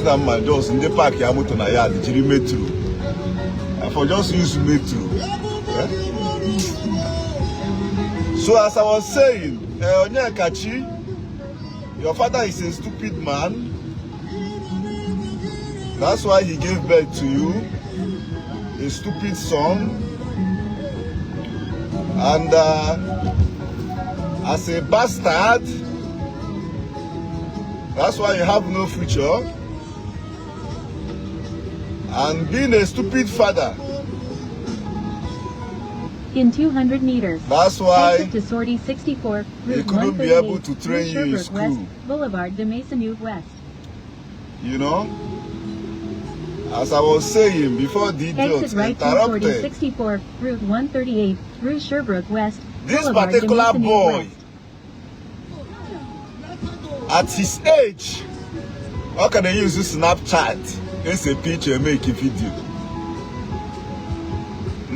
that man just in the park yamuto na yard jiri metro. And for just use metro. Yeah? So as I was saying, Onyekachi, your father is a stupid man. That's why he gave birth to you, a stupid son. And as a bastard, that's why you have no future. And being a stupid father, in 200 meters, that's why to Sortie 64, he couldn't be able to train you in school. West, Boulevard de Maisonneuve West. You know, as I was saying before the idiots interrupted, 64, Route 138, through Sherbrooke West, this Boulevard particular de boy, West. At his age, how can they use Snapchat? It's a picture, make a video.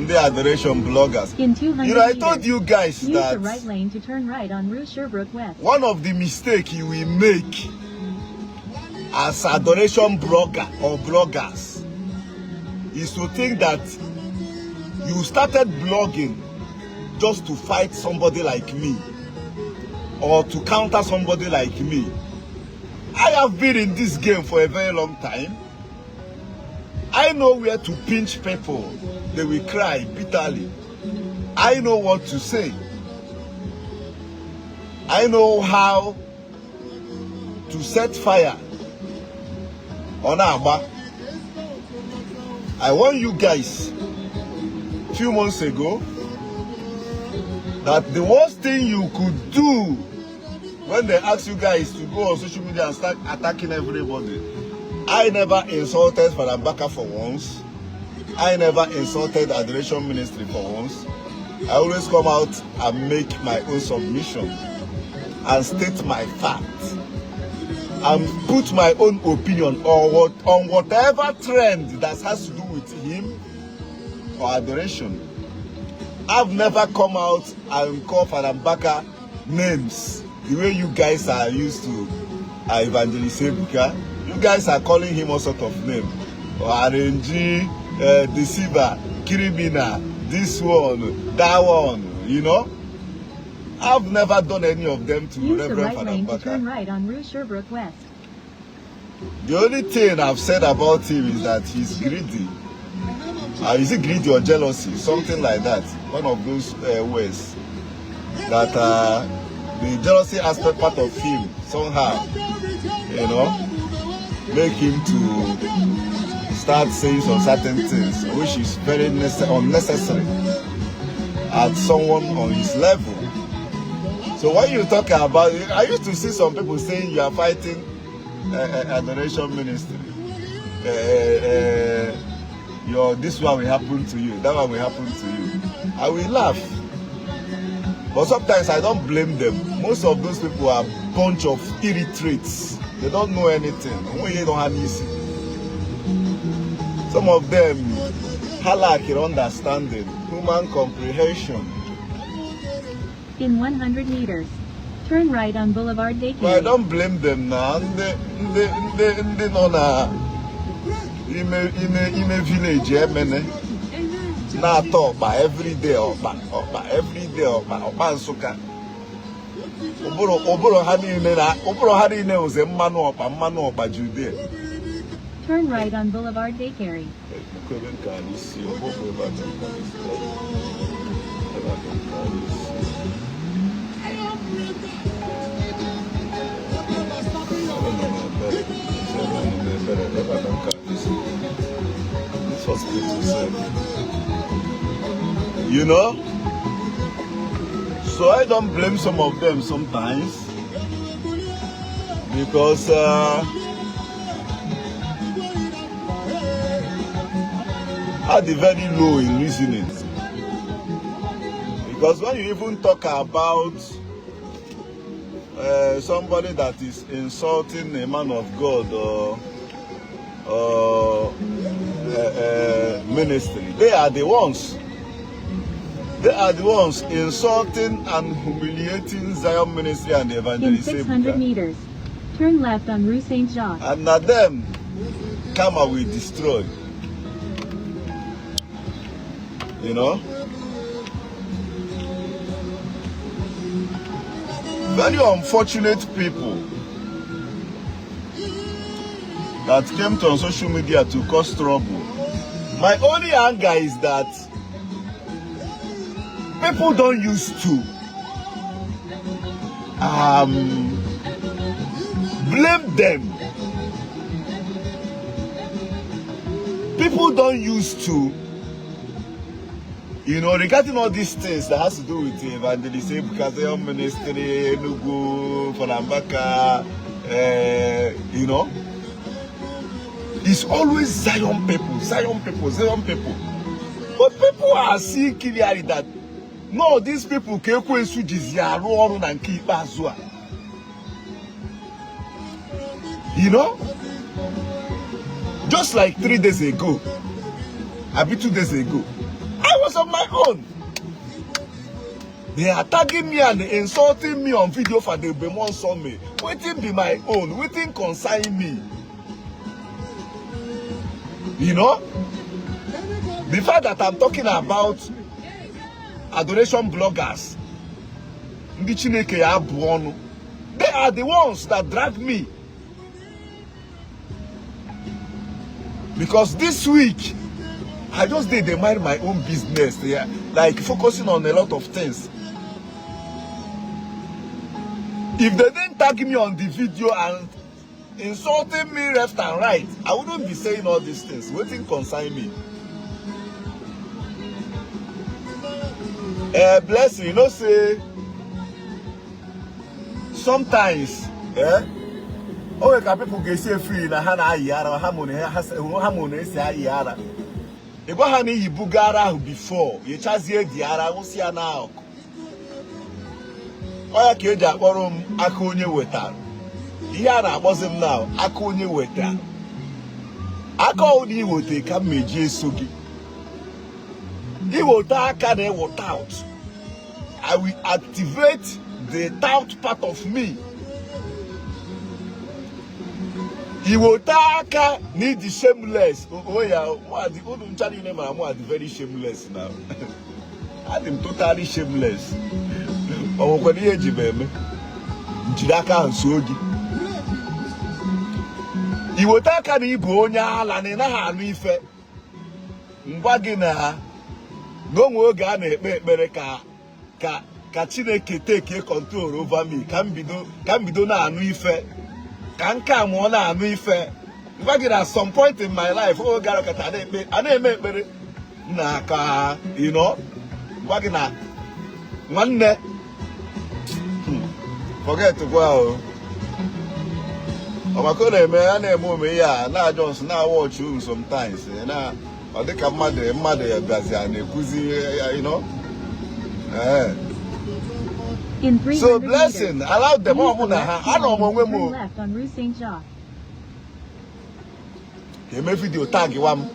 The adoration bloggers. In 200 you know, I told you guys use that the right lane to turn right on Rue Sherbrooke West. One of the mistakes you will make as adoration blogger or bloggers is to think that you started blogging just to fight somebody like me or to counter somebody like me. I have been in this game for a very long time. I know where to pinch people. They will cry bitterly. I know what to say. I know how to set fire on Aba. I warned you guys a few months ago that the worst thing you could do when they ask you guys to go on social media and start attacking everybody. I never insulted Mbaka for once. I never insulted Adoration Ministry for once. I always come out and make my own submission and state my facts and put my own opinion on whatever trend that has to do with him or Adoration. I've never come out and call Mbaka names the way you guys are used to Evangelist Ebuka. You guys are calling him all sort of names. RNG, deceiver, criminal, this one, that one, you know. I've never done any of them to use Reverend the right lane Mbaka. to turn right on Rue Sherbrooke West. The only thing I've said about him is that he's greedy. Is it greedy or jealousy? Something like that. One of those ways that the jealousy aspect part of him somehow, you know, make him to start saying some certain things which is very unnecessary at someone on his level. So when you talk about it, I used to see some people saying you are fighting Adoration Ministry. This one will happen to you, that one will happen to you. I will laugh. But sometimes I don't blame them. Most of those people are a bunch of illiterates. They don't know anything. They don't have easy. Some of them lack understanding, human comprehension. In 100 meters, turn right on Boulevard de But I don't blame them now. They know na in a village, na talk every day every day Nsuka. Oboro Hadine was a manu Judea. Turn right on Boulevard de Carey. You know? So I don't blame some of them sometimes because are very low in reasoning. Because when you even talk about somebody that is insulting a man of God or ministry, they are the ones. They are the ones insulting and humiliating Zion Ministry and the evangelist. In 600 meters, turn left on Rue Saint Jacques. And now them, karma will destroy. You know? Very unfortunate people that came to on social media to cause trouble. My only anger is that people don't used to blame them. People don't used to, you know, regarding all these things that has to do with evangelism, because they are ministry, Enugu, for Mbaka, you know, it's always Zion people, Zion people, Zion people. But people are seeing clearly that no, these people can't go into this yard and keep us. You know, just like 3 days ago, maybe 2 days ago, I was on my own. They are tagging me and insulting me on video for the Bemon Summit. Waiting be my own, waiting consign me. You know, the fact that I'm talking about adoration bloggers, they are the ones that drag me. Because this week, I just did mind my own business, yeah, like focusing on a lot of things. If they didn't tag me on the video and insulting me left and right, I wouldn't be saying all these things. Waiting concern me. Blessing, you know, say sometimes, oh, people get say free na hana yara, hamone say yara. Ego hani yibugara before, ye chazie diara, wo sia na. Oya ke eji akporo m aka onye weta. Ihe a na-akpọzi m now, aka onye weta. Aka onye wote ka meji eso gi. I will out. I will activate the tout part of me. He will need the shameless. Oh yeah, I'm very shameless now. I'm totally shameless. He will take ni bonya la ni na ha anu ife. Ngwa gi na no more gonna ekpere ka Chineke take control over me. Can be do na anu ife. Can come on anu ife. Imagine at some point in my life, oh God, I ekpere na ka, you know, wagina one net. Forget to go. I'm a man, yeah, now just now watch you sometimes, now. I think I'm mad, you know. In 300 so blessing, meters, allow them all. I don't left on Rue Saint Jacques. He made video tag one.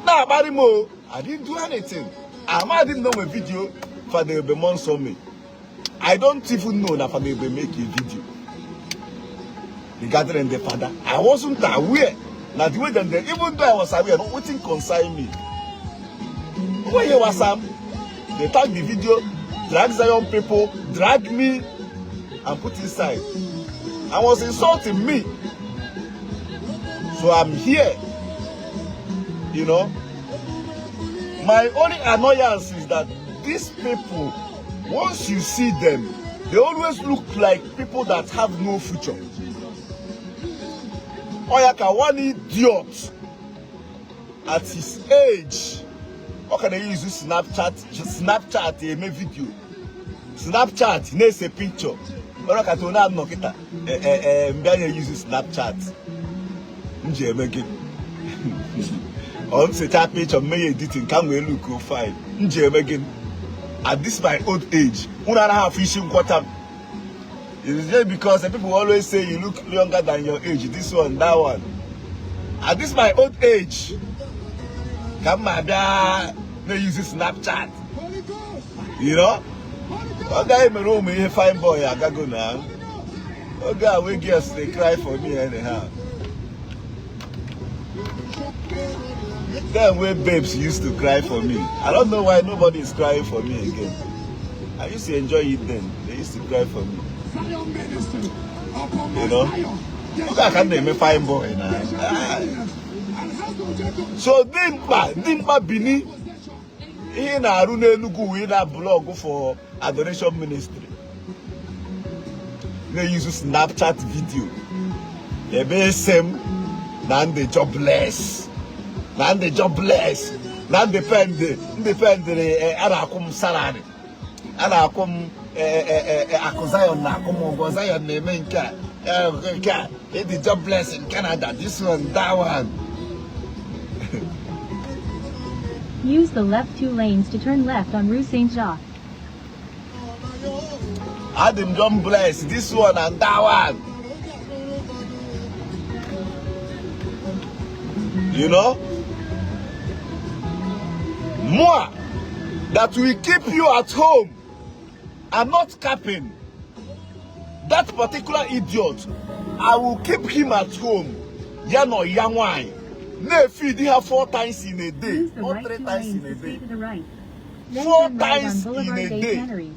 Nah, Barimo, I didn't do anything. I didn't know a video for the Bemon Summit. I don't even know that for the make a video regarding the father. I wasn't aware. Now the way that even though I was aware, nothing concerned me. When you was they tag the video, drag Zion people, drag me, and put inside. I was insulting me. So I'm here. You know. My only annoyance is that these people, once you see them, they always look like people that have no future. Oyaka, one idiot at his age. How can they use Snapchat, a video. Snapchat, needs a picture. Oyaka to now knock it. Mbaka uses Snapchat. On set a picture, me editing, can we look fine? At this my old age, fishing quarter. It's just because the people always say you look younger than your age. This one, that one. At this my old age, come on, they use Snapchat. You know? Okay, my room, a fine boy, I gotta go now. Okay, we guess they cry for me anyhow. Then where babes used to cry for me. I don't know why nobody is crying for me again. I used to enjoy it then. They used to cry for me. You know? Look, I can't name a fine boy now. So Dimba Bini, he na Arune Lugu with a blog for adoration ministry. They use Snapchat video. They be same, nan the jobless. Nan the jobless. Nan depend Arakum salary. Arakum Akuzayon Nakum Gozayon Nemenka. The jobless in Canada. This one, that one. Use the left 2 lanes to turn left on Rue Saint-Jacques. Adam John bless this one and that one. You know? More that will keep you at home and not capping. That particular idiot, I will keep him at home. Yano Yangwai. Ne feed her 4 times in a day. Or 3 times in a day. 4 times in a day.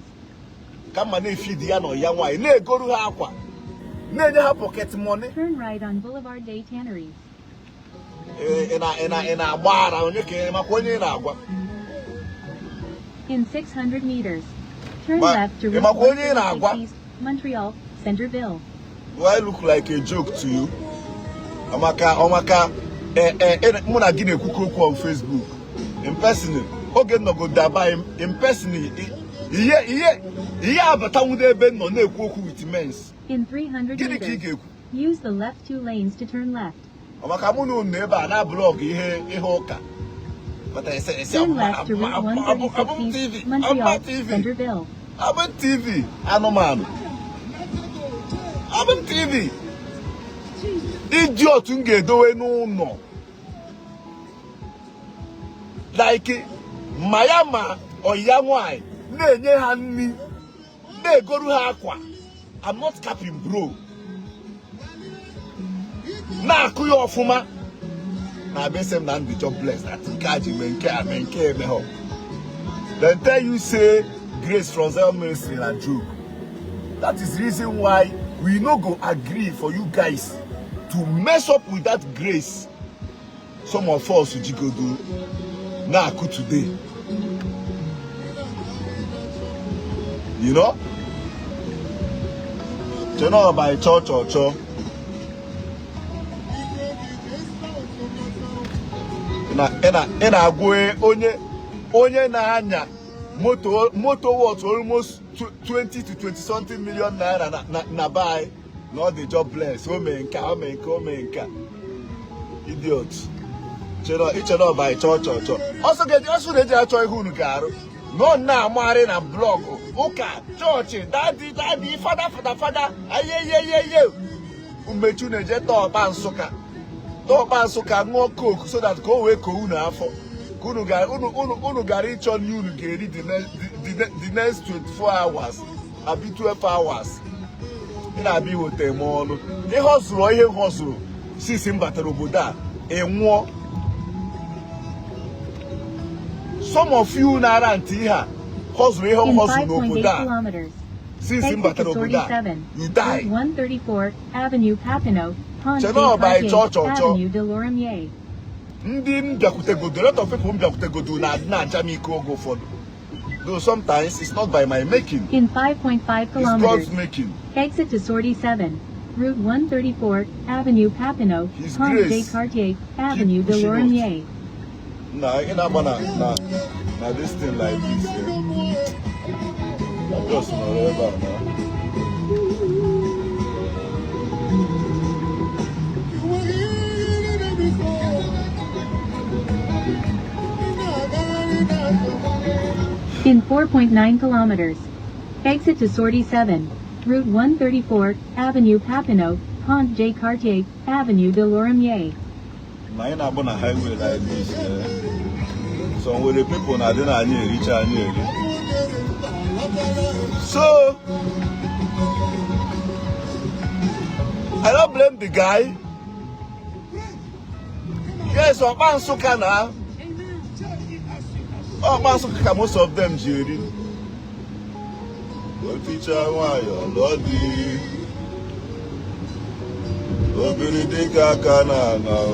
Come on, feed Yano Yangwai. Ne go to her aqua. Ne her pocket money. Turn right on Boulevard des Tanneries. In 600 meters, turn left to Route East, Montreal, Centerville. Do I look like a joke to you? Omaka, Muna Guinea Kuku on Facebook. In person, Ogen no go daba in person. In 300 meters, use the left 2 lanes to turn left. Omakamuno neighbor na blog hoka. But I say turn left to Route 136 East, Montreal, Centerville. Abon TV, anoman. Abon TV. Idiot unge dowe no. Like Mayama or Yamwai, ne hanni, ne goru hakwa. I'm not capping, bro. Na kuyo ofuma. Na besem na the jobless. That kaji menke meho. Then tell you say grace from Zion ministry na joke. That is the reason why we no go agree for you guys to mess up with that grace. Some of us will go do na ku today. You know? You know by church or church. Onye na anya moto worth almost 20 to 20 something million naira na buy not the jobless. Omenka. Idiot. Each other by church or church. Also they actually who garu. No na mare na blog. Oka church daddy father. Aye. Umechu neje to ban soka. Suka no cook so that go away Kuna for Unu gari chon you get the next 24 hours. I'll be 12 hours. And I'll be with them all. They hustle. See Simba Roboda. And war. Some of you Naranti here. Hustle no kilometers. See Simba Roboda. You die. 134 Avenue Papineau. By church or Avenue de Lorimier. A lot of people na Jamaica go for. Though sometimes it's not by my making. In 5.5 kilometers. It's God's making. Exit to 47. Route 134 Avenue Papineau. Pont des Cartier Avenue de Lorimier. Nah, this thing like this. I just know about now. In 4.9 kilometers. Exit to 47. Route 134 Avenue Papineau, Pont des Cartier Avenue de Lorimier. Now you're not on a highway like this. So with the people now they not reach. So I don't blame the guy. Yes, Obansuka now. Obansuka, most of them, Jerry. What teacher, why your lordy? Obiridika kana now.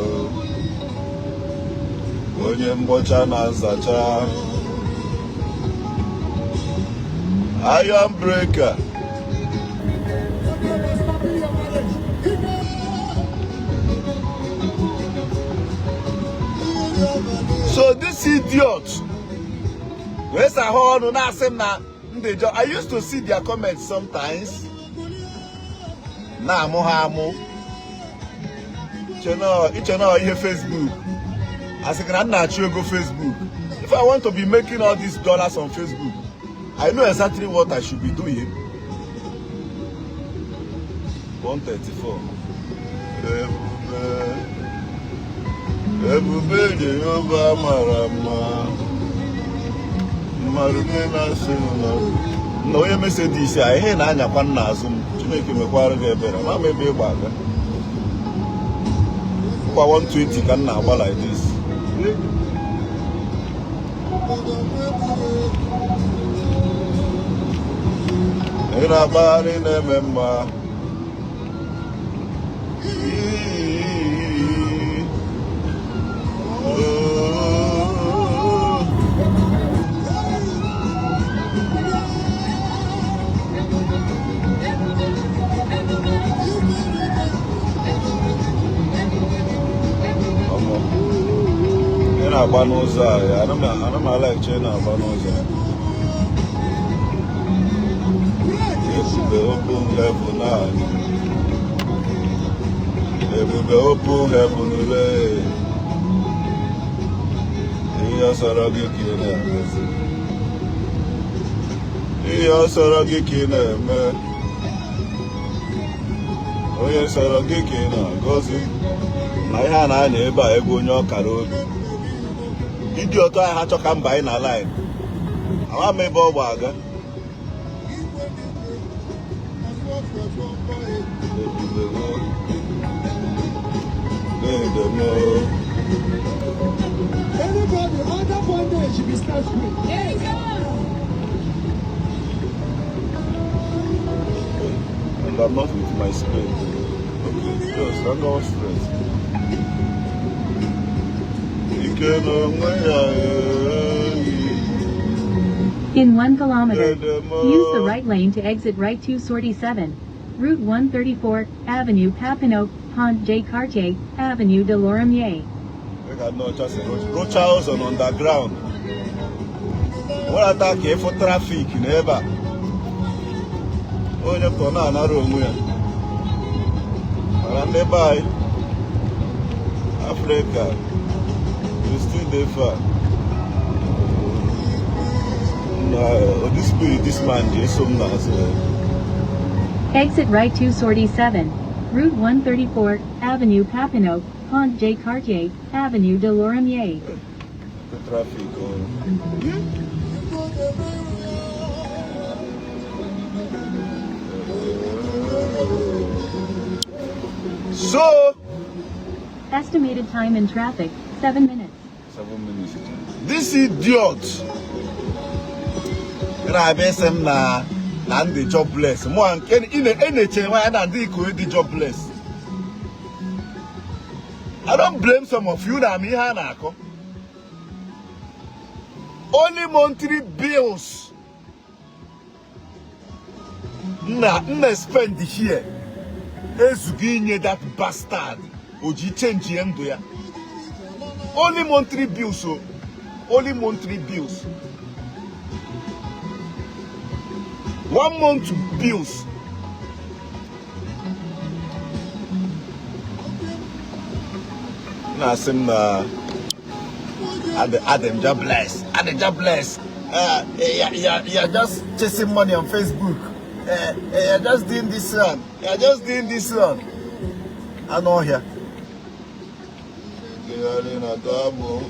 Onye mbocha na nzacha. Iron breaker. So this idiot, where's a horn on us now? I used to see their comments sometimes. Nah, Mohamo. Each and all here Facebook. As I can naturally go Facebook. If I want to be making all these dollars on Facebook, I know exactly what I should be doing. 134. Ebube de Yoba Marama. Marumena Sino. No, you may say this. I hate Nanya Panazum to make him a quarter better. I may be a bagger. 120 can now like this. In a bar in a member. Abanoza, I don't like China Abanoza. Yes, the open level now. The open level today. Yes, I don't get Yes, I don't get man. Oh, yes, I don't get because I had a neighbor, I go in your car. Idiot, I had to come by in a line. I may go waga. Everybody, other one day should be started with. There you go. And I'm not with my screen. Okay, just I'm not stressed. In 1 kilometer, use the right lane to exit right to Sortie 7, Route 134, Avenue Papineau, Pont J. Cartier, Avenue de Lorimier. I got no just Rochals on underground. What attack here for traffic never? Oh, you turn on a room here. And nearby Africa. You still there far. No, this man is so nice. Exit right to Sortie 7, Route 134, Avenue Papineau, Pont J. Cartier, Avenue de Lorimier. The traffic. So, estimated time in traffic, 7 minutes. 7 minutes. This idiot. I bet him na the jobless. More in any chain why na the jobless. I don't blame some of you that me hanako. Only monthly bills. Na spend here. Ezuginye that bastard. Oji change him ya. Only monthly bills, so only monthly bills. 1 month bills. Now some Adam jobless. Adam jobless. You're just chasing money on Facebook. You're just doing this one. You're just doing this one. I know here. Come on.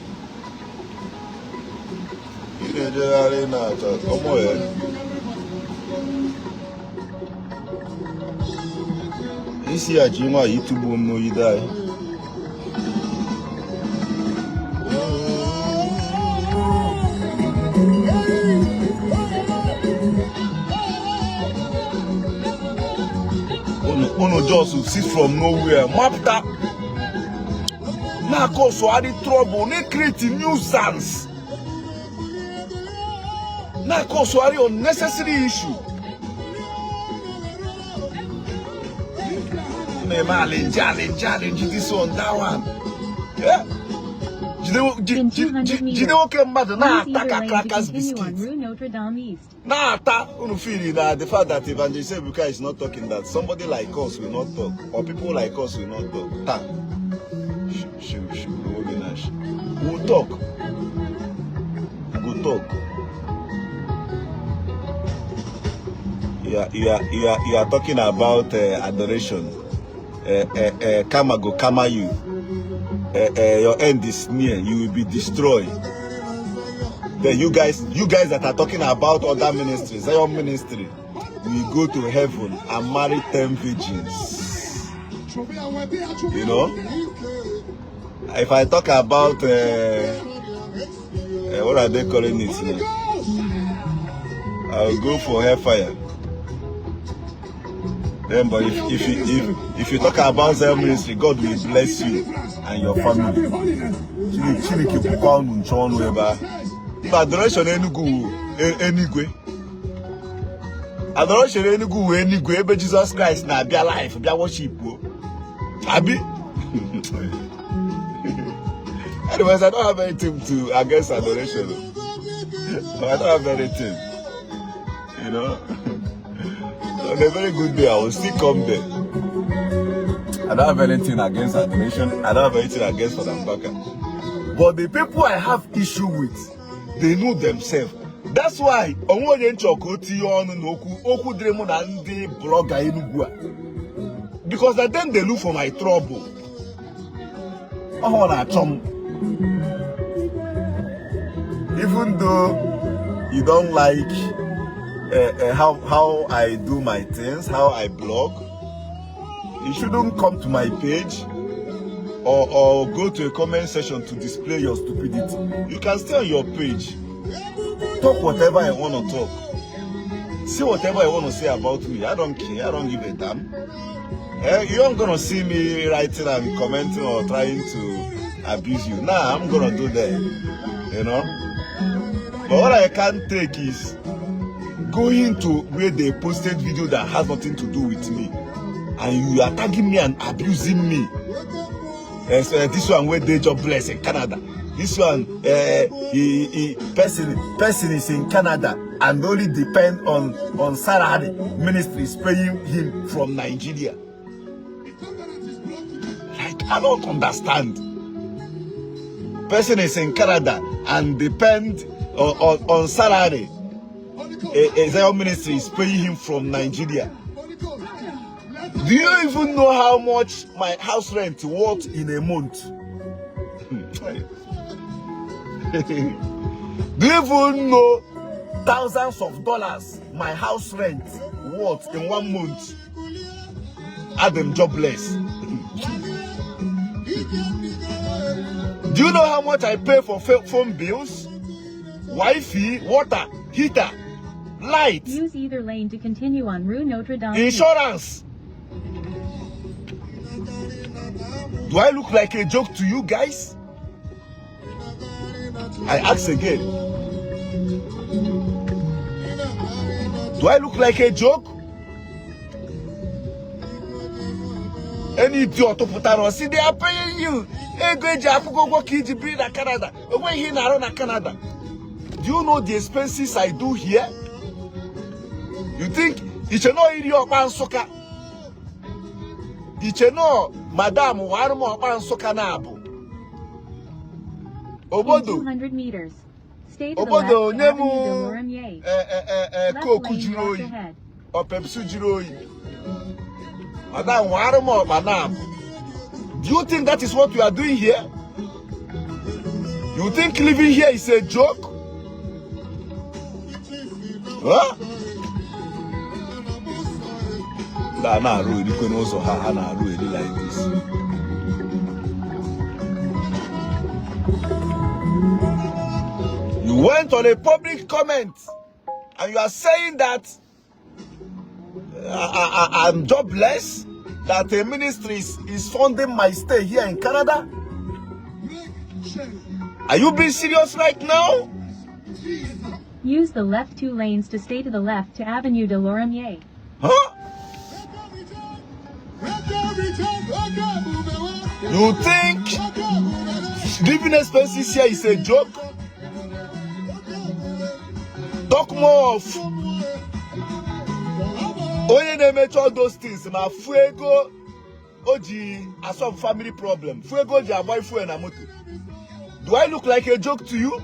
Isi ajima YouTube no you die. just sit from nowhere. Mapta. Now cause so any trouble, they create nuisance. Now cause so any unnecessary issue. Challenge this one, that one. Yeah. Jide came mad na attack crackers biscuit. Na attack feel that the fact that Ejike Mbaka is not talking, that somebody like us will not talk, or people like us will not talk. We'll talk. We'll talk. You are talking about adoration. Karma go karma you. Your end is near. You will be destroyed. Then you guys that are talking about other ministries, Zion ministry, will go to heaven and marry 10 virgins. You know. If I talk about what are they calling it now? I'll go for hellfire. Then, but if you talk about Zion ministry, God will bless you and your family. Adoration anyway. Adoration anyway. But Jesus Christ now be alive, be worship. Abi. Anyways, I don't have anything to against adoration. I don't have anything. You know. On a very good day, I will still come there. I don't have anything against adoration. I don't have anything against Mbaka. But the people I have issue with, they know themselves. That's why because at them they look for my trouble. Even though you don't like how I do my things, how I blog, you shouldn't come to my page or go to a comment section to display your stupidity. You can stay on your page, talk whatever I want to talk, say whatever I want to say about me. I don't care, I don't give a damn. You aren't gonna see me writing and commenting or trying to abuse you. Nah, I'm gonna do that, you know. But what I can't take is going to where they posted video that has nothing to do with me, and you are tagging me and abusing me. So this one where they job bless in Canada. This one, person is in Canada and only depend on salary. Ministry is paying him from Nigeria. Like, I don't understand. Person is in Canada and depend on salary. A Zion ministry is paying him from Nigeria. Do you even know how much my house rent worth in a month? Do you even know thousands of dollars my house rent worth in 1 month? Adam jobless. Do you know how much I pay for phone bills, Wi-Fi, water, heater, light? Use either lane to continue on Rue Notre Dame. Insurance. Do I look like a joke to you guys? I ask again. Do I look like a joke? Any idiot to put on, see, they are paying you. Canada. Canada. Do you know the expenses I do here? You think it's no idiot man soka? It's no Madam Warmo man soka nabu. Obodo 200 meters. Stay to the left. Nemu Coke Juroi or Pepsi Juroi. Madam Warmo Banam. Do you think that is what we are doing here? You think living here is a joke? Huh? Nah, really, you can also have really like this. You went on a public comment and you are saying that I'm jobless, that a ministry is funding my stay here in Canada? Are you being serious right now? Use the left 2 lanes to stay to the left to Avenue de Lorimier. Huh? You think living expenses here is a joke? Talk more of only they make all those things. My fuego oji as some family problem. Fuego oji aboy fuego na moto. Do I look like a joke to you?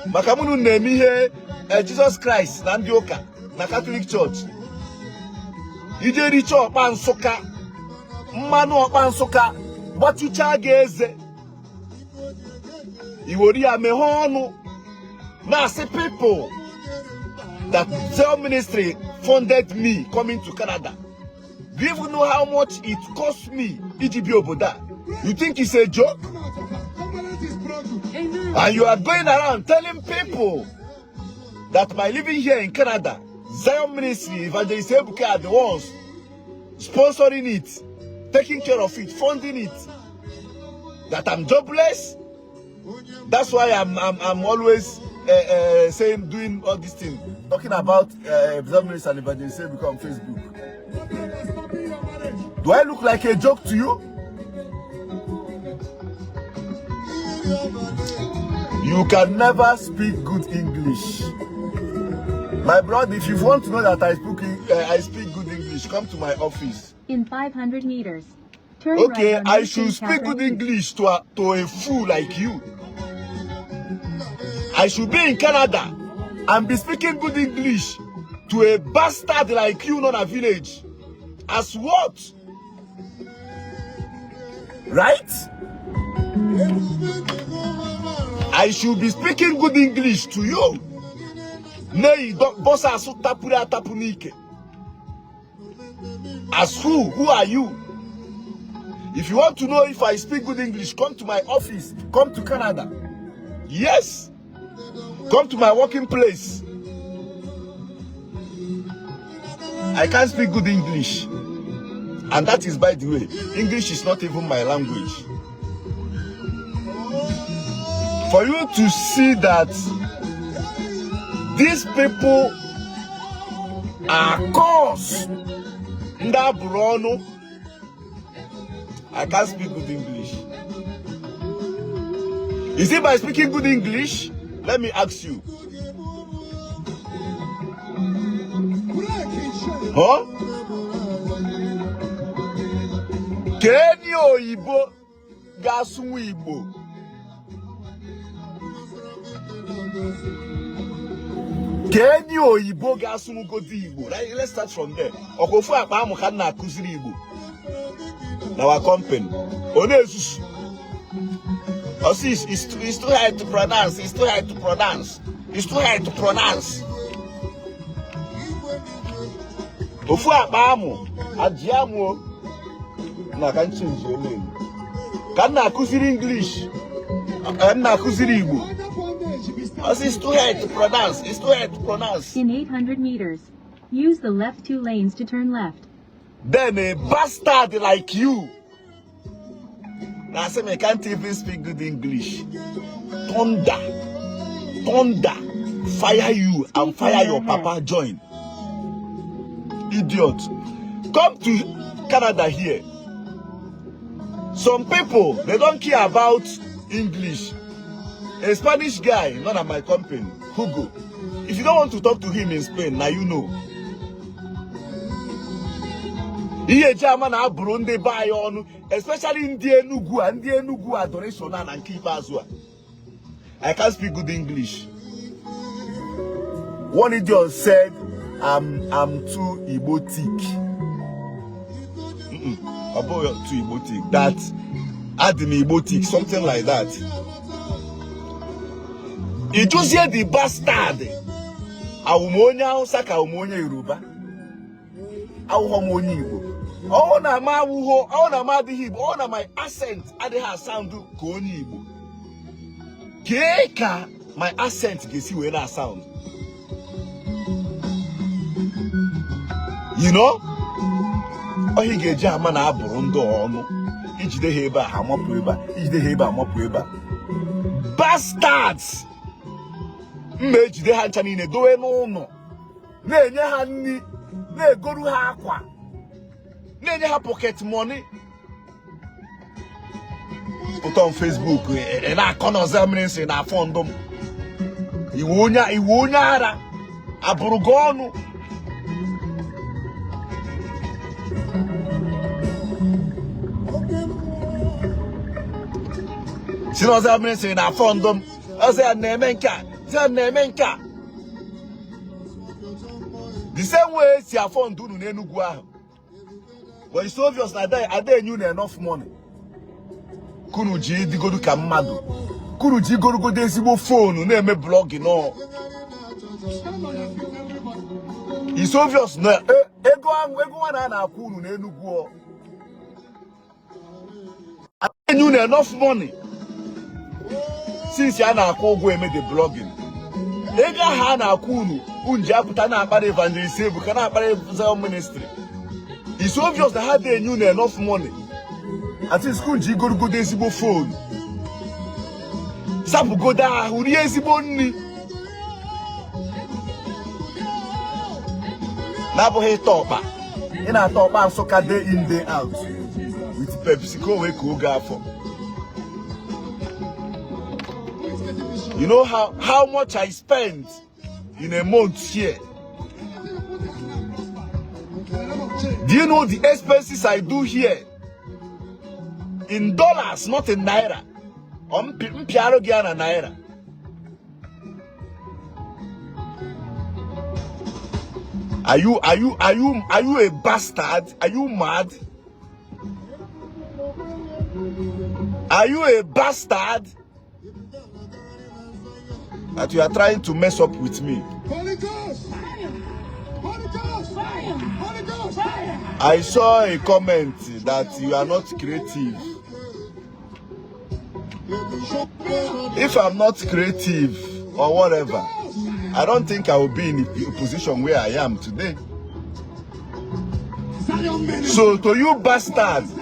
Makamunu name here Jesus Christ na ndị ụka na Catholic Church. Ije richa ọkpa Nsụka, mmanụ ọkpa Nsụka, gbatucha ga-eze. Iwori ya mehe ọnụ. Now see people that Zell Ministry funded me coming to Canada. Do you even know how much it cost me? EGB Oboda. You think it's a joke? And you are going around telling people that by living here in Canada, Zion Ministry, Evangelist Ebuka are the ones sponsoring it, taking care of it, funding it. That I'm jobless. That's why I'm always saying, doing all these things, talking about Zion Ministry and Evangelist Ebuka on Facebook. Do I look like a joke to you? You can never speak good English. My brother, if you want to know that I speak good English, come to my office. In 500 meters. Turn okay, right on I should speak Catherine good Street. English to a fool like you. I should be in Canada and be speaking good English to a bastard like you, not a village. As what? Right? I should be speaking good English to you. Nay, boss asu tapura tapunike. As who? Who are you? If you want to know if I speak good English, come to my office. Come to Canada. Yes. Come to my working place. I can't speak good English. And that is, by the way, English is not even my language. For you to see that these people are cause Ndabrono, I can't speak good English. Is it by speaking good English? Let me ask you. Huh? Kenyo Igbo Gasu Igbo. Kenyo Igbo Gasu Igbo. Let's start from there. Okofu Akpamu Kana Kuziri Igbo. Now our company. Onesus. It's too hard to pronounce. It's too hard to pronounce. It's too hard to pronounce. Ofu Akpamu Ajiamu. I can change your name. Can I kuziri English? I'm not kuziri Igbo. It's too hard to pronounce. It's too hard to pronounce. In 800 meters, use the left 2 lanes to turn left. Then a bastard like you. Now I say I can't even speak good English. Thunder, fire you and fire your papa. Join. Idiot. Come to Canada here. Some people, they don't care about English. A Spanish guy, not at my company, Hugo. If you don't want to talk to him in Spain, now you know. Here, German are Burundi by on, especially in the Enugu adoration and keep as well. I can't speak good English. One idiot said, I'm too Igbotic. About too Igbotic. That add me Igbotic, something like that. It just hear the bastard. Awumonya Saka Awumonya Yoruba. Awumonya Igbo. All na ma wuho, all na ma di Igbo, all na my accent ade ha sound ko onye Igbo. Keka my accent gesi we na sound. You know? Ohi ga-eji ama na abụrụ ndị ọnụ ijide ha ebe a amapụ ebe a ijide ha ebe a amapụ ebe a. Bastards! Mma ejide ha ncha niile dowe n'ụlọ na-enye ha nri na-egoro ha akwa na-enye ha pocket money. Put on Facebook na-akọ n'ọzọ mmiri nsị na afọ ndụ m. Iwu onye ara abụrụ gị ọnụ. Si n'ọzọ mmiri nsị na afọ ndụ m. Ọzọ ya na-eme nke a. Na-eme nke a. The same way si afọ ndụ unu n'Enugu ahụ. But it's obvious na ada enye unu enough money. Kunu ji digodu ka mmadụ. Kunu ji gorogodo ezigbo phone na-eme blogging no. It's obvious na ego nwa na-akwụ unu n'Enugu o. Ada enye unu enough money. Since ya na-akwụ ụgwọ eme the blogging. Ego ha na-akwụ unu unji apụta na-akpara evangelist ebu ka na-akpara Zion ministry. It's obvious that ha dey enye unu enough money. At least school ji gorogodo ezigbo phone. Sapụgodo ahụ rie ezigbo nri. Na-abụghị ịta ọkpa. Ị na-ata ọkpa Nsụka day in day out with Pepsi ka o wee ka oge afọ. You know how much I spent in a month here? Do you know the expenses I do here? In dollars, not in naira. Mpiaro giana naira. Are you a bastard? Are you mad? Are you a bastard? That you are trying to mess up with me. Holy Ghost! Fire! Holy Ghost! Fire! Holy Ghost! Fire! I saw a comment that you are not creative. If I'm not creative or whatever, I don't think I will be in a position where I am today. So to you bastards,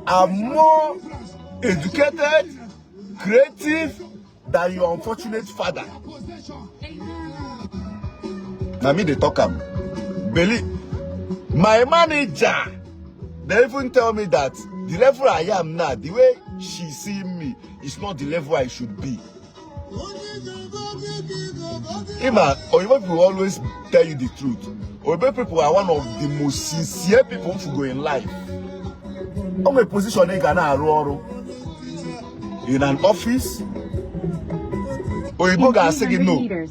I'm more educated, creative than your unfortunate father. Now me they talk am. Believe my manager, they even tell me that the level I am now, the way she see me, is not the level I should be. Ima, Oyibo people always tell you the truth. Oyibo people are one of the most sincere people who go in life. On my position in an office, Oyibo guys saying no.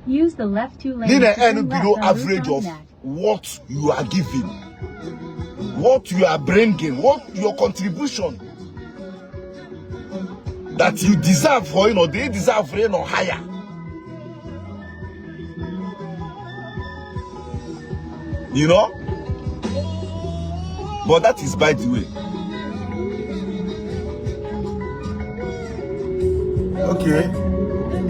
Use the left 2 lanes. Need an end below average of what you are giving, what you are bringing, what your contribution that you deserve for, they deserve for, higher. You know? But that is by the way. Okay.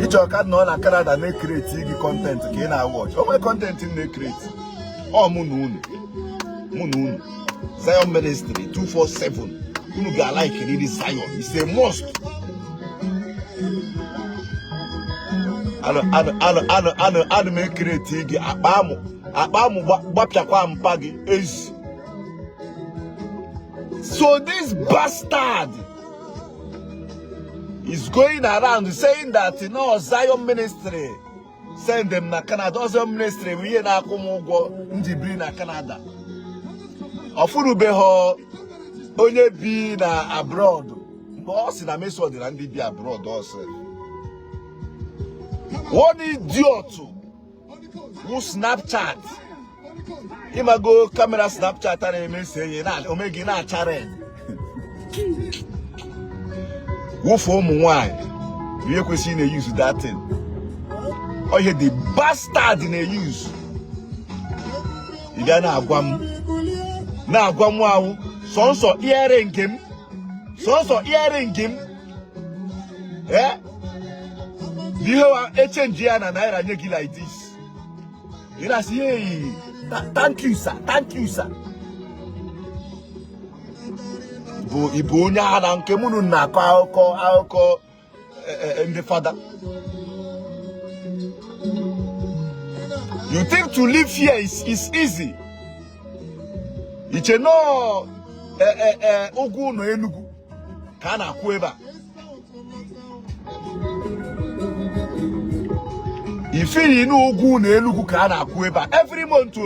Each of us know na Canada they create content okay na watch. Oh my content in they create. Oh munu. Zion ministry 247. You ga like it Zion. It's a must. Ano make create igi akpamu gbapia kwa mpagi ezi. So this bastard is going around saying that Zion ministry send them na Canada. Zion ministry we na akwụmụgwọ ndị bi na Canada. Ofurubeho onye bi na abroad. Mgbe ọ si na meso dị na ndị bi abroad also. One idiot who Snapchat. Imago camera Snapchat and eme na omegi na charen. Who form why? You question they use that thing. Oh yeah, the bastard in a use. You don't know agwam. Na agwam wow. So earring him. So earring him. Eh? You have a change and I like this. You know, say, hey, thank you, sir. Thank you, sir. Ibu onye ana nke munu na-akọ akụkọ ndị fada. You think to live here is easy? Iche no Ogu no Enugu ka a na-akwụ ebe a. Ifiri inu Ogu na Enugu ka a na-akwụ ebe a. Every month.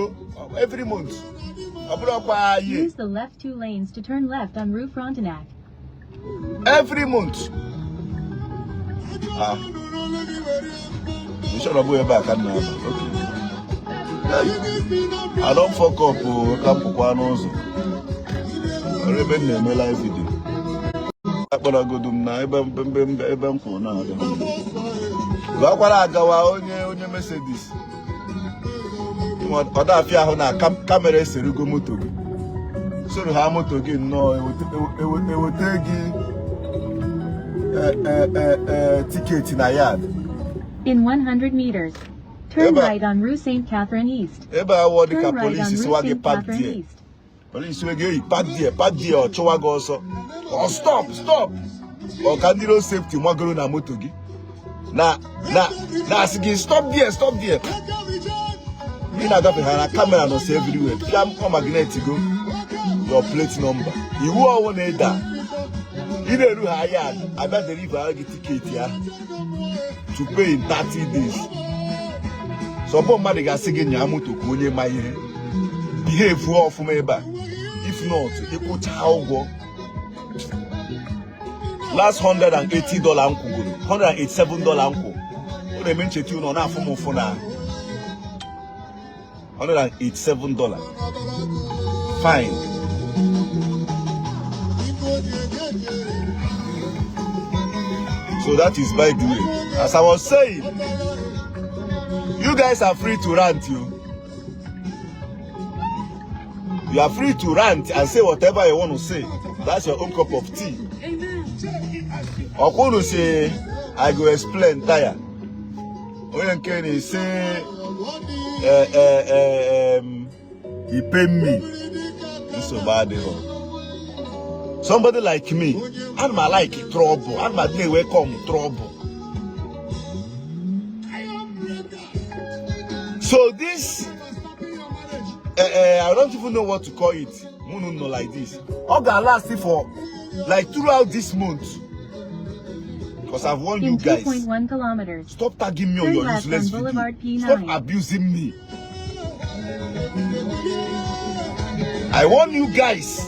Use the left 2 lanes to turn left on Rue Frontenac. Every month. You should have been back and okay. I don't fuck up. Come to Quanos. I remember my life video. I'm gonna go to my Ebam for now. Onye Mercedes. Other afia na camera serugo moto gi. So ha moto gi no e would take ticket in a yard. In 100 meters, turn right on Rue St. Catherine East. Eba what the Turn right police on is Rue what St. park Catherine there. East. Police will go park there or chowa go also. Or stop. Or candidate safety mwagoro na moto gi. Na sige stop there. In a camera no say everywhere. Cam magnetic go your plate number. You won't need that. You don't know how I bet deliver a ticket here to pay in 30 days. So somebody got singing Yamu to Kuni my behave well for me back. If not, you put how go last $180 uncle, $187 uncle. What they mention you no na for now. $187. Fine. So that is by the way. As I was saying, you guys are free to rant. You are free to rant and say whatever you want to say. That's your own cup of tea. Or going to say, I go explain tire. When can he say? He paid me. It's so bad. Somebody like me, I'm like trouble. I'm a day welcome trouble. So this, I don't even know what to call it. No, like this. I'm gonna last it for like throughout this month. Because I've warned you guys. 2.1 kilometers. Stop tagging me on your useless video. Stop abusing me. I warn you guys.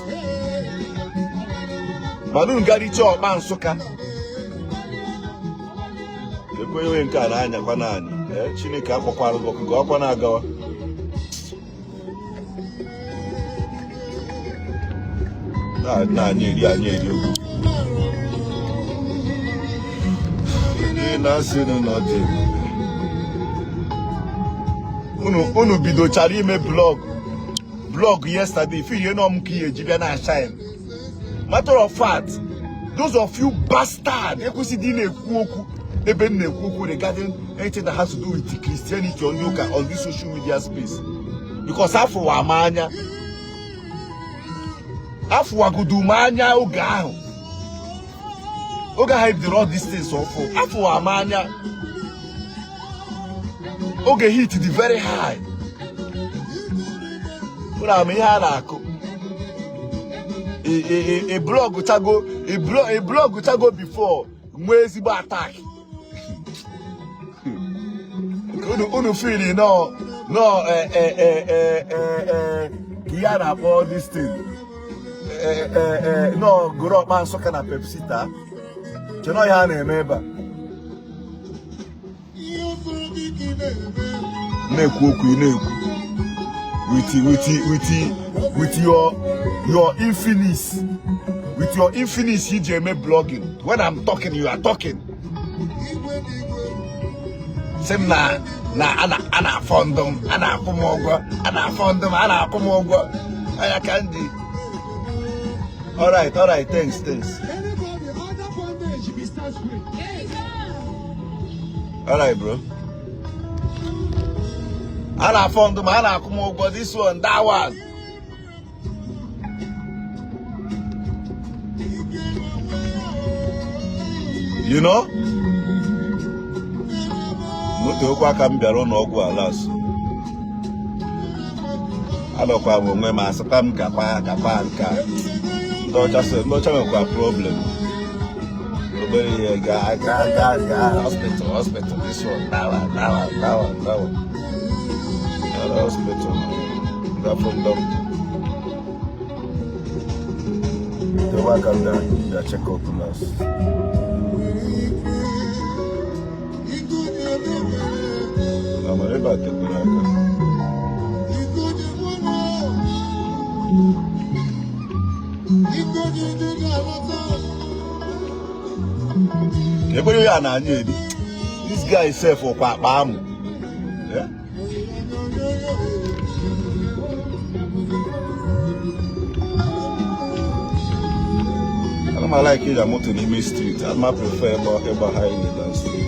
Balloon got it all, man, soka. The boy in Canana, Panani, Chinica, Papa, go up on Agawa. Nah, near you. Unu bido chari ime blog yesterday. If you know mkiye jibiana shine. Matter of fact, those of you bastard, regarding anything that has to do with Christianity on this social media space. Because afwa manya, afwa gudumanya oga. Oga hype the raw distance of afwa manya. Oga hit the very high. Una me halako. A blog which I go before Mwezi attack. Unu feeling no Kiana all this thing. No grow up man soka na Pepsi ta. You know ya na emeba. With your infinite, you JM blogging. When I'm talking, you are talking. Same na ana fondom, ana kumogwa, I can't do. All right, thanks. All right, bro. Ana fondom, ana kumogwa, this one, that one. You know? N'otu ka m bịara n'ọgwụ ala so. Alọkwa m onwe m asịkwa m gakwa nka. Ndị ọcha nwekwa problem. Obere ihe ga hospital this one now. Hospital. Go from doctor. They work on the check up nurse. I'm about to go. This guy is safe for Pam. Yeah. I don't like it. I'm not in the street. I prefer about high in the street.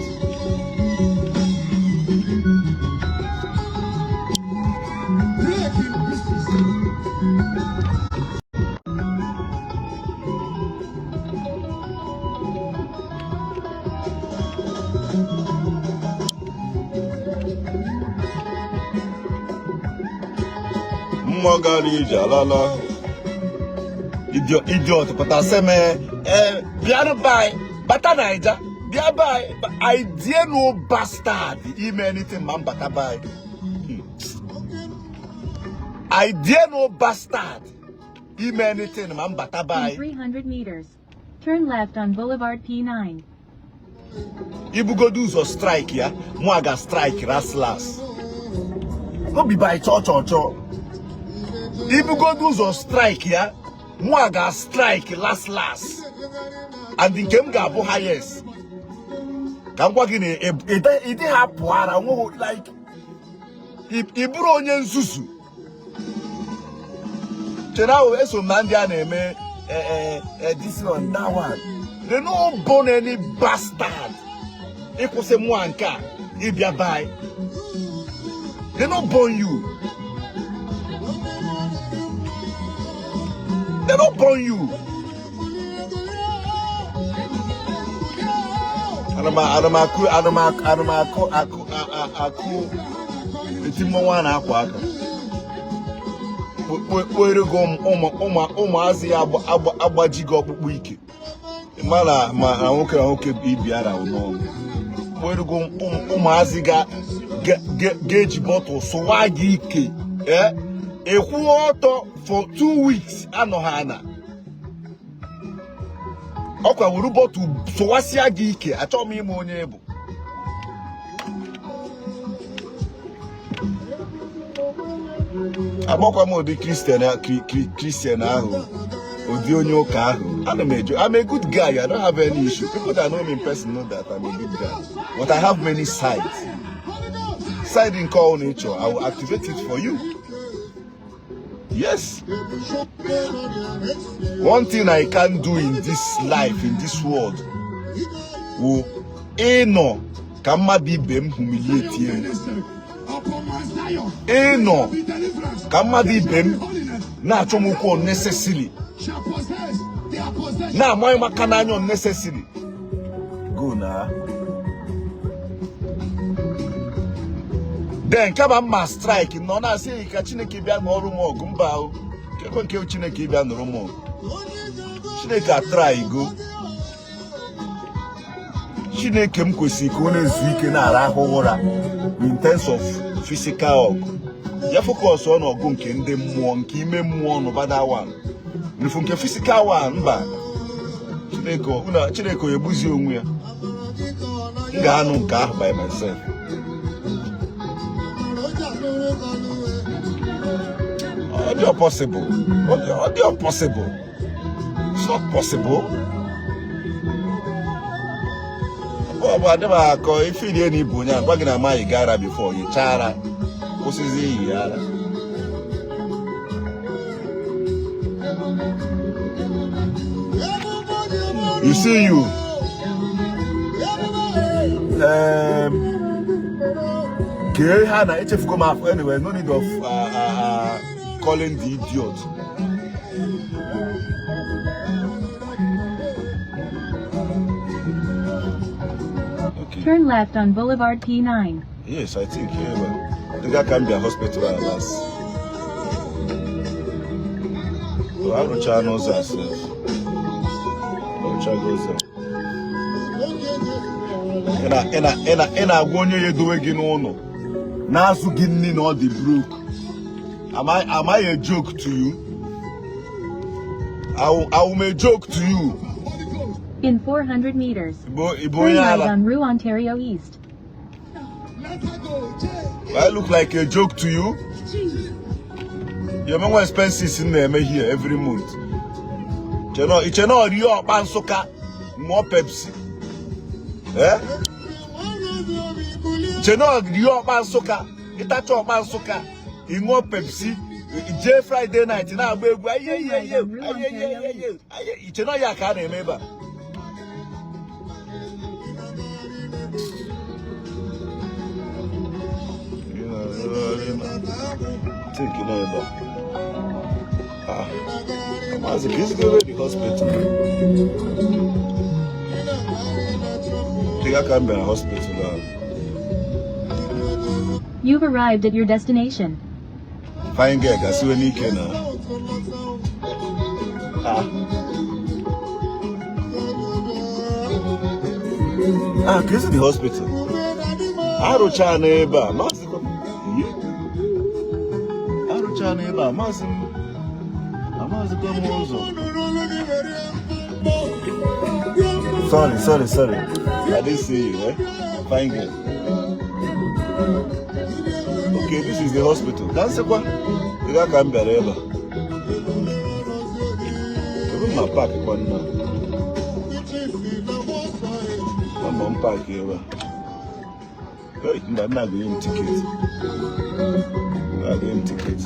Mogari jalala idiot pataseme biano by bata naija bia by idea no bastard ime anything man bata by idea no bastard ime anything man bata by. In 300 meters turn left on Boulevard P9. Ibu go do so strike ya Mwaga strike last no be by cho. If you go do some strike here, Mwaga strike last. And the game go highest. Can work in it have like if bro onye nsusu. Cherawo eso mandia neme this one that one. They no born any bastard. If you say Mwanka, if you buy, they no born you. They don't burn you. Adamaku. Etimonwana akwaka. Poerego ụmụazị agbajigo ọkpụkpụ ike. Mala ma nwoke bibiara ụnọ. Poerego ụmụazị ga-eji bọtụ sụwa gị ike. Ekwu ọtọ for 2 weeks anohana. Okwa wuru botu sụwasịa gị ike achọ m ime onye ebu. Agbakwa m ụdị Christian ahụ ụdị onye ụka ahụ. I'm a good guy. I don't have any issue. People that know me in person know that I'm a good guy. But I have many sides. Side in call nature. I will activate it for you. Yes. One thing I can't do in this life, in this world, will kama bibem humiliate him. Kama bibem na chomuko unnecessarily. Na moyo makananyo unnecessarily. Go na. Then kama ma strike no na say ka Chineke bia no oru mo ogumba o kekwe nke Chineke bia no mo Chineke try go Chineke m kwesi ka ọ na-ezu ike na ara ahụ ụra in terms of physical ya focus on ogu nke ndị mmụọ nke ime mmụọ no bada one nifu nke physical one mba Chineke ebuzi onwe ya ga-anụ nke ahụ by myself. Audio possible. Audio possible. It's not possible. But I never call if you didn't bunya. Back in my gara before you chara. What is it? You see you. Hana, HF come off anyway. No need of calling the idiot. Turn left on Boulevard P9. Yes, I think yeah, the guy can be a hospital at last. So I don't try no ourselves. And I want you to do again no. Now so getting all the broke. Am I a joke to you? I will make a joke to you. In 400 meters. Turn right on Rue Ontario East. I look like a joke to you? You know what expenses in there here every month. You know, it's not your bansoka, more Pepsi. Eh? You know your bansoka, it's your bansoka, in more Pepsi. J Friday night, now baby, yeah. It's not your car, remember. Take it over. I'm as a physical at the hospital. I can't be in a hospital. You've arrived at your destination. Fine girl, I see when you can. This is the hospital. I don't try neighbor. Sorry. I didn't see you, eh? Fine girl. Okay, this is the hospital. That's the one. You can't be ever. I'm not parking one now. I'm on park here. I'm not getting tickets. I'm getting tickets.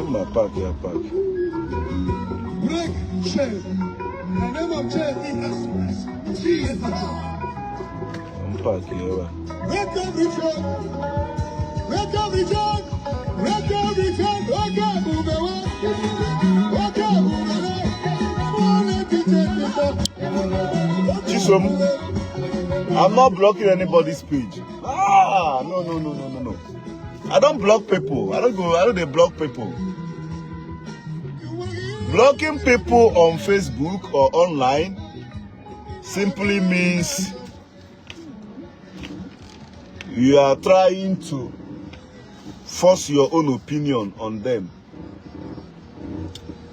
My park here, park. Break chair. The name of chair is Jesus. I'm park here. Welcome, Richard. Welcome, Richard. Welcome, Richard. Welcome, Chisom, I'm not blocking anybody's page. No. I don't block people. I don't block people. Blocking people on Facebook or online simply means you are trying to force your own opinion on them.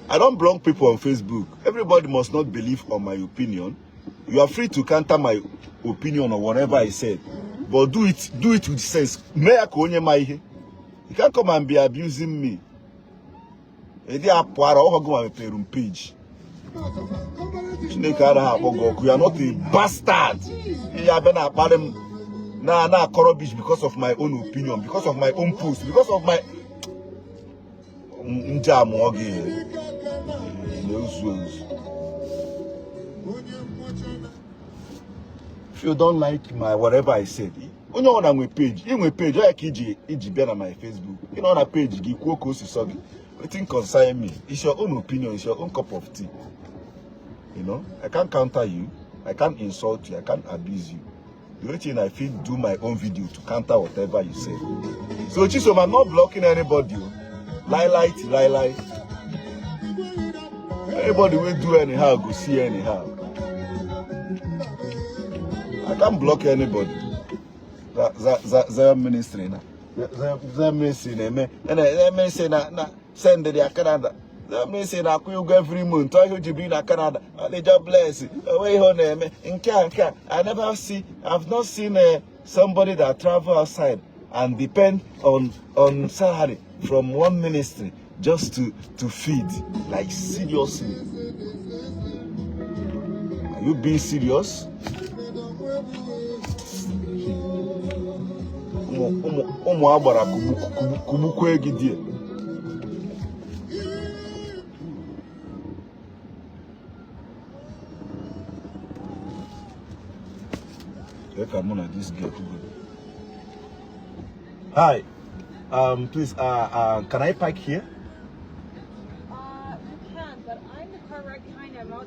I don't block people on Facebook. Everybody must not believe on my opinion. You are free to counter my opinion or whatever I said, but do it with sense. You can't come and be abusing me. You are not a bastard. You are not corrupt because of my own opinion, because of my own post, because of my if you don't like my whatever I said, you know on my page, like Ejike on my Facebook, you know on a page, it didn't concern me. It's your own opinion, it's your own cup of tea. You know, I can't counter you, I can't insult you, I can't abuse you. The only thing I feel do my own video to counter whatever you say. So Chisom, I'm not blocking anybody. Lie. Anybody will do anyhow, go see anyhow. I can't block anybody. That ministry now. That ministry me. And that ministry na send the Canada. That ministry na you go every month. I heard you be in Canada. They just bless you. Away home in Canada. I've not seen somebody that travel outside and depend on salary from one ministry just to feed. Like seriously. Are you being serious? Ụmụ agbara kubukwe egidie. Look at this girl. Hi. Please, can I park here? You can, but I'm the car right behind you. I'm out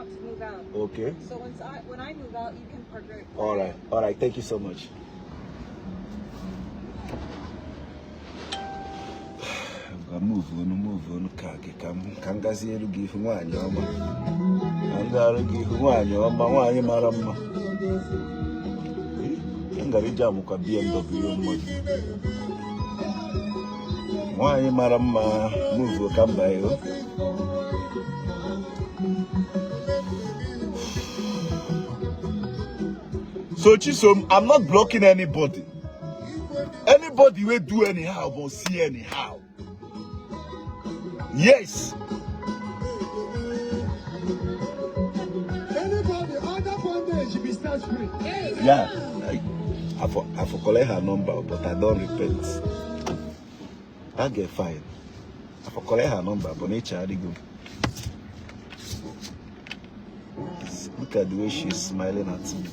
to move out. Okay. So when I move out, you can park right. All right. Thank you so much. Move on, Kangazi give one, and I'll give one, my marama. Ngarijamuka BMW. Why marama move come by you? So Chisom, I'm not blocking anybody. Anybody will do anyhow, but see anyhow. Yes. Anybody under bondage should be set free. Yeah. I for collect her number, but I don't repent. I get fine. I for collect her number, but nature go. Look at the way she's smiling at me.